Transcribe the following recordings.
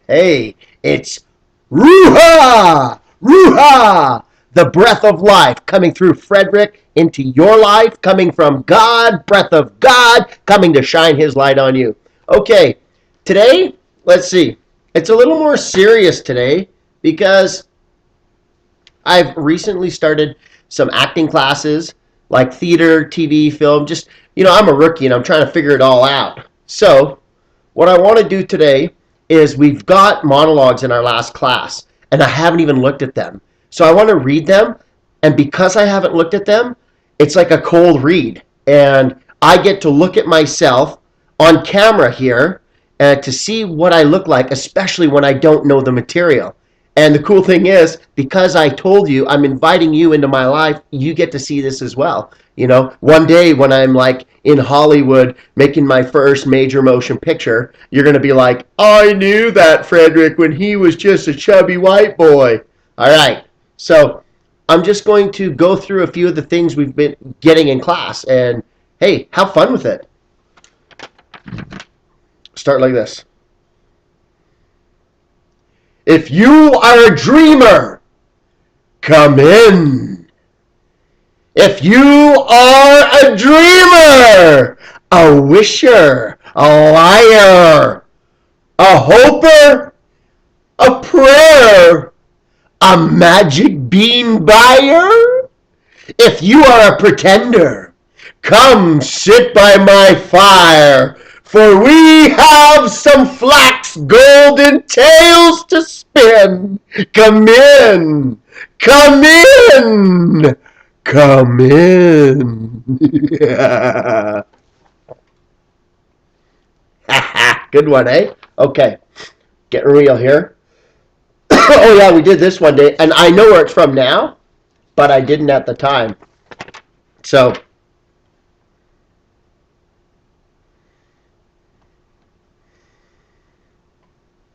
Hey, it's RUAH! RUAH! The breath of life coming through Frederick into your life, coming from God, breath of God, coming to shine his light on you. Okay, today, let's see. It's a little more serious today because I've recently started some acting classes like theater, TV, film. Just, I'm a rookie and I'm trying to figure it all out. So, what I want to do today is we've got monologues in our last class, and I haven't even looked at them. So I want to read them, and because I haven't looked at them, it's like a cold read. And I get to look at myself on camera here to see what I look like, especially when I don't know the material. And the cool thing is, because I told you I'm inviting you into my life, you get to see this as well. One day when I'm like in Hollywood making my first major motion picture, you're going to be like, I knew that Frederick when he was just a chubby white boy. All right. So I'm just going to go through a few of the things we've been getting in class. And hey, have fun with it. Start like this. If you are a dreamer, come in. If you are a dreamer, a wisher, a liar, a hoper, a prayer, a magic bean buyer, if you are a pretender, come sit by my fire, for we have some flax golden tales to spin. Come in, come in, come in. Good one, eh? Okay, getting real here. Oh yeah, we did this one day, and I know where it's from now, but I didn't at the time. So,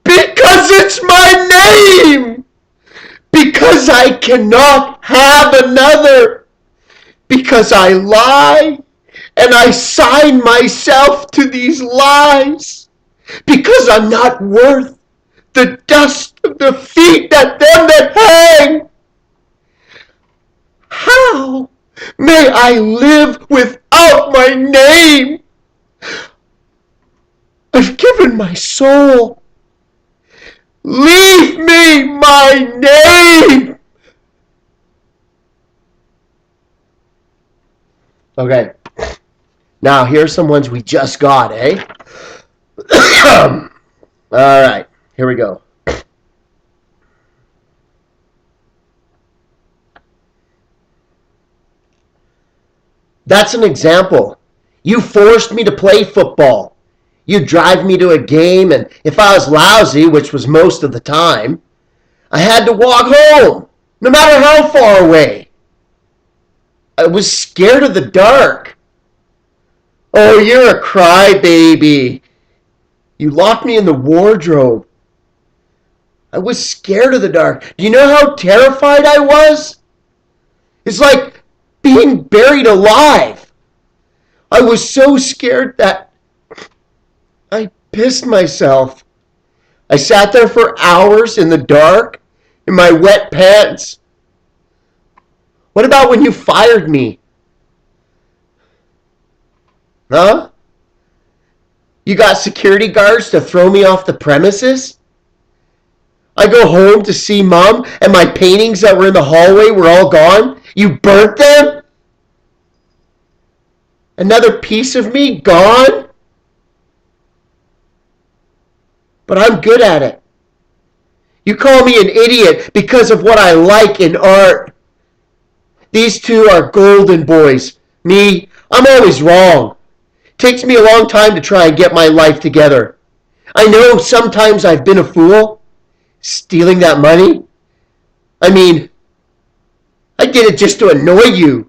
because it's my name! Because I cannot have another! Because I lie, and I sign myself to these lies! Because I'm not worth the dust of the feet that them that hang! How may I live without my name? I've given my soul. Leave me my name! Okay. Now, here's some ones we just got, eh? All right. Here we go. That's an example. You forced me to play football. You drive me to a game, and if I was lousy, which was most of the time, I had to walk home, no matter how far away. I was scared of the dark. Oh, you're a crybaby. You locked me in the wardrobe. I was scared of the dark. Do you know how terrified I was? It's like being buried alive. I was so scared that I pissed myself. I sat there for hours in the dark in my wet pants. What about when you fired me? Huh? You got security guards to throw me off the premises? I go home to see Mom, and my paintings that were in the hallway were all gone. You burnt them? Another piece of me gone? But I'm good at it. You call me an idiot because of what I like in art. These two are golden boys. Me, I'm always wrong. It takes me a long time to try and get my life together. I know sometimes I've been a fool, stealing that money. I mean, I did it just to annoy you.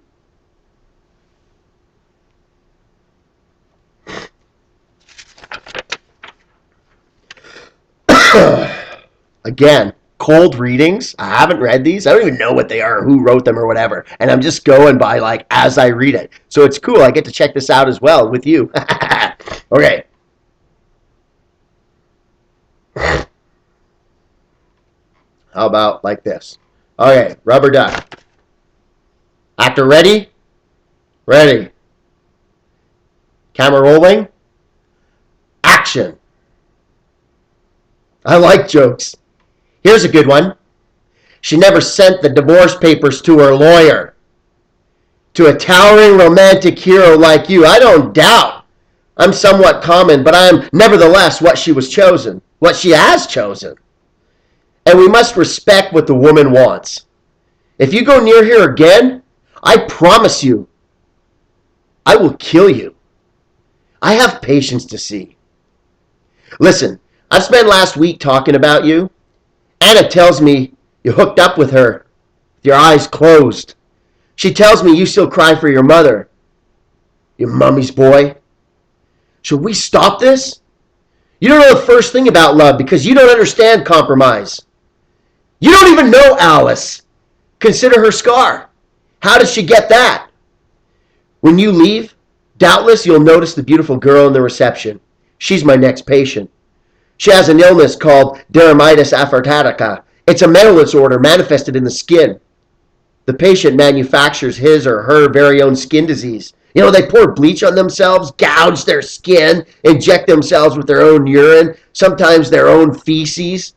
Again, cold readings. I haven't read these. I don't even know what they are, or who wrote them, or whatever. And I'm just going by like as I read it. So it's cool. I get to check this out as well with you. Okay. How about like this? Okay, rubber duck. Actor ready? Ready. Camera rolling. Action. I like jokes. Here's a good one. She never sent the divorce papers to her lawyer. To a towering romantic hero like you, I don't doubt I'm somewhat common, but I am nevertheless what she was chosen, what she has chosen. And we must respect what the woman wants. If you go near her again, I promise you, I will kill you. I have patience to see. Listen, I've spent last week talking about you. Anna tells me you hooked up with her, with your eyes closed. She tells me you still cry for your mother. Your mummy's boy. Should we stop this? You don't know the first thing about love because you don't understand compromise. You don't even know Alice. Consider her scar. How does she get that? When you leave, doubtless you'll notice the beautiful girl in the reception. She's my next patient. She has an illness called dermatitis afferatica. It's a mental disorder manifested in the skin. The patient manufactures his or her very own skin disease. You know, they pour bleach on themselves, gouge their skin, inject themselves with their own urine, sometimes their own feces.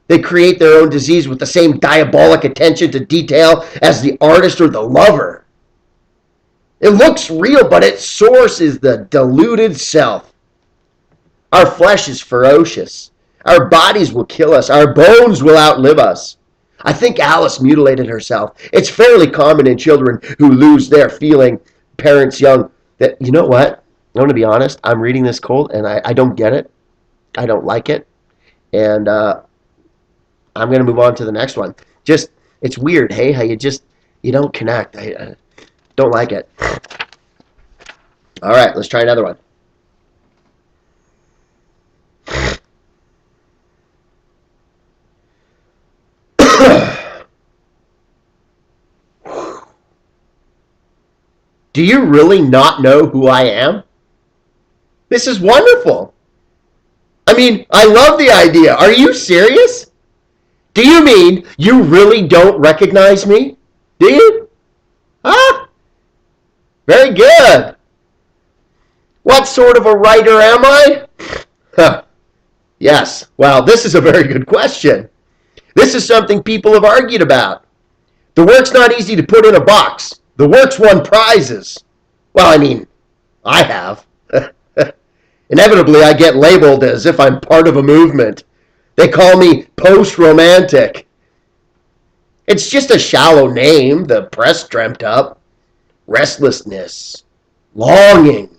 They create their own disease with the same diabolic attention to detail as the artist or the lover. It looks real, but its source is the deluded self. Our flesh is ferocious. Our bodies will kill us. Our bones will outlive us. I think Alice mutilated herself. It's fairly common in children who lose their feeling, parents young, that, you know what? I'm going to be honest. I'm reading this cold, and I don't get it. I don't like it. And I'm going to move on to the next one. Just, it's weird, hey, how you don't connect. I don't like it. All right, let's try another one. Do you really not know who I am? This is wonderful. I mean, I love the idea. Are you serious? Do you mean you really don't recognize me? Do you? Huh? Very good. What sort of a writer am I? Huh. Yes. Well, this is a very good question. This is something people have argued about. The work's not easy to put in a box. The work's won prizes. Well, I mean, I have. Inevitably, I get labeled as if I'm part of a movement. They call me post-romantic. It's just a shallow name the press dreamt up. Restlessness. Longing.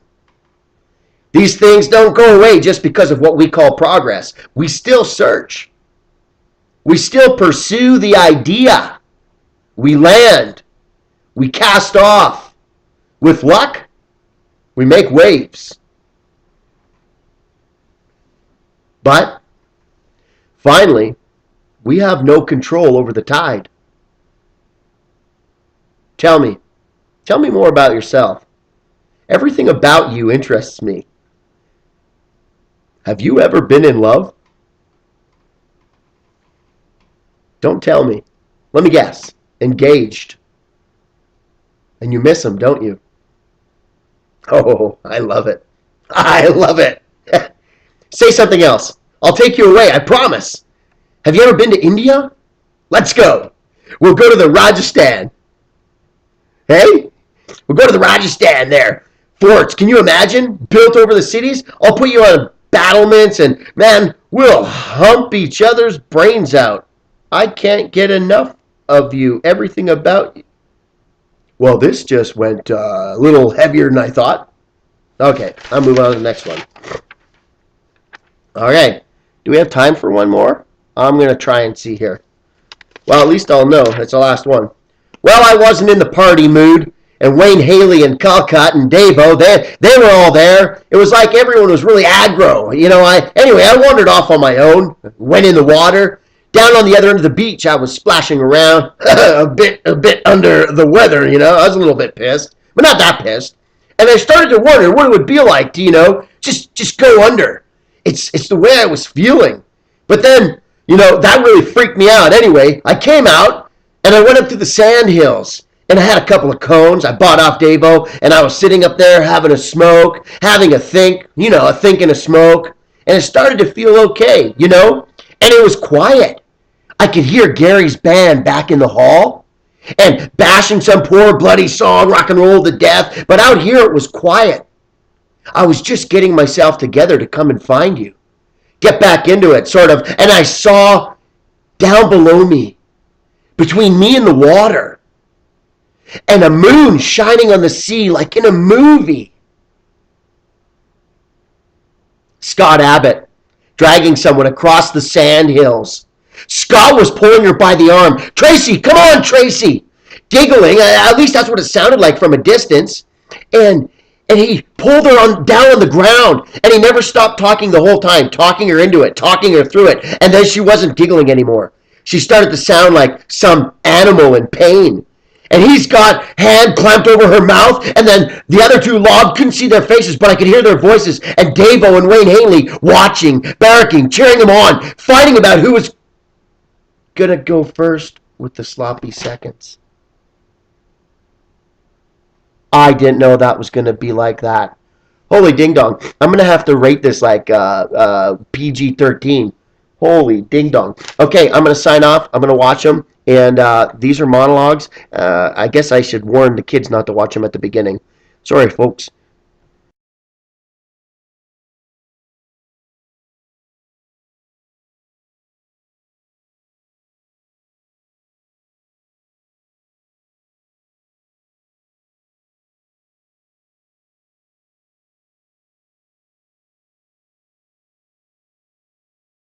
These things don't go away just because of what we call progress. We still search. We still pursue the idea. We land. We cast off. With luck, we make waves. But, finally, we have no control over the tide. Tell me more about yourself. Everything about you interests me. Have you ever been in love? Don't tell me. Let me guess. Engaged. And you miss him, don't you? Oh, I love it. I love it. Say something else. I'll take you away, I promise. Have you ever been to India? Let's go. We'll go to the Rajasthan. Hey? We'll go to the Rajasthan there. Forts, can you imagine? Built over the cities? I'll put you on battlements and, man, we'll hump each other's brains out. I can't get enough of you. Everything about you. Well, this just went a little heavier than I thought. Okay, I'll move on to the next one. Okay, do we have time for one more? I'm going to try and see here. Well, at least I'll know. It's the last one. Well, I wasn't in the party mood, and Wayne Haley and Calcutt and Davo, they were all there. It was like everyone was really aggro. You know, I wandered off on my own, went in the water. Down on the other end of the beach, I was splashing around, a bit under the weather, you know. I was a little bit pissed, but not that pissed. And I started to wonder what it would be like to, just go under. It's the way I was feeling. But then That really freaked me out. Anyway, I came out and I went up to the sand hills. And I had a couple of cones. I bought off Davo, and I was sitting up there having a smoke, having a think, a think and a smoke. And it started to feel okay, And it was quiet. I could hear Gary's band back in the hall and bashing some poor bloody song, rock and roll to death. But out here it was quiet. I was just getting myself together to come and find you. Get back into it, sort of. And I saw down below me, between me and the water, and a moon shining on the sea like in a movie. Scott Abbott dragging someone across the sand hills. Scott was pulling her by the arm. Tracy, come on, Tracy. Giggling, at least that's what it sounded like from a distance. And he pulled her down on the ground, and he never stopped talking the whole time, talking her into it, talking her through it. And then she wasn't giggling anymore. She started to sound like some animal in pain. And he's got hand clamped over her mouth, and then the other two lobbed, couldn't see their faces, but I could hear their voices, and Davo and Wayne Haley watching, barracking, cheering them on, fighting about who was going to go first with the sloppy seconds. I didn't know that was going to be like that. Holy ding dong. I'm going to have to rate this like PG-13. Holy ding dong. Okay, I'm going to sign off. I'm going to watch them. And these are monologues. I guess I should warn the kids not to watch them at the beginning. Sorry, folks.